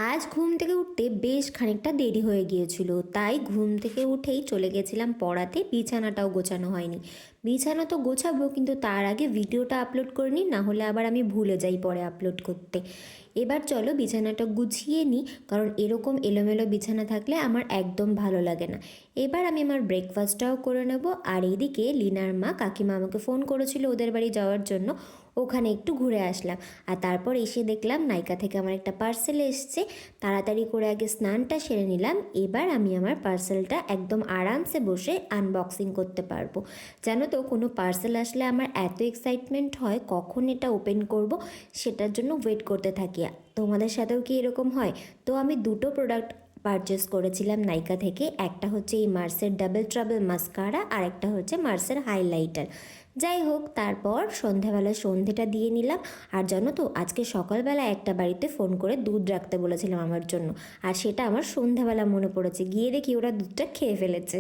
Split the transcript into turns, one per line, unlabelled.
আজ ঘুম থেকে উঠতে বেশ খানিকটা দেরি হয়ে গিয়েছিল, তাই ঘুম থেকে উঠেই চলে গেছিলাম পড়াতে। বিছানাটাও গোছানো হয়নি। বিছানা তো গোছাবো, কিন্তু তার আগে ভিডিওটা আপলোড করে নিই, না হলে আবার আমি ভুলে যাই পরে আপলোড করতে। এবার চলো বিছানাটা গুছিয়ে নিই, কারণ এরকম এলোমেলো বিছানা থাকলে আমার একদম ভালো লাগে না। এবার আমি আমার ব্রেকফাস্টটাও করে নেব। আর এইদিকে লিনার মা কাকিমা আমাকে ফোন করেছিল ওদের বাড়ি যাওয়ার জন্য, ওখানে একটু ঘুরে আসলাম। আর তারপর এসে দেখলাম নাইকা থেকে আমার একটা পার্সেল এসছে। তাড়াতাড়ি করে আগে স্নানটা সেরে নিলাম। এবার আমি আমার পার্সেলটা একদম আরামসে বসে আনবক্সিং করতে পারবো। জানো তো, কোনো পার্সেল আসলে আমার এত এক্সাইটমেন্ট হয়, কখন এটা ওপেন করব সেটার জন্য ওয়েট করতে থাকি। তোমাদের সাথেও কি এরকম হয়? তো আমি দুটো প্রোডাক্ট পারচেস করেছিলাম নাইকা থেকে। একটা হচ্ছে এই মার্সের ডাবল ট্রাবল মাস্কারা, আর একটা হচ্ছে মার্সের হাইলাইটার। যাই হোক, তারপর সন্ধ্যাবেলা সন্ধেটা দিয়ে নিলাম। আর জানো তো, আজকে সকালবেলা একটা বাড়িতে ফোন করে দুধ রাখতে বলেছিলাম আমার জন্য, আর সেটা আমার সন্ধ্যাবেলা মনে পড়েছে। গিয়ে দেখি ওরা দুধটা খেয়ে ফেলেছে।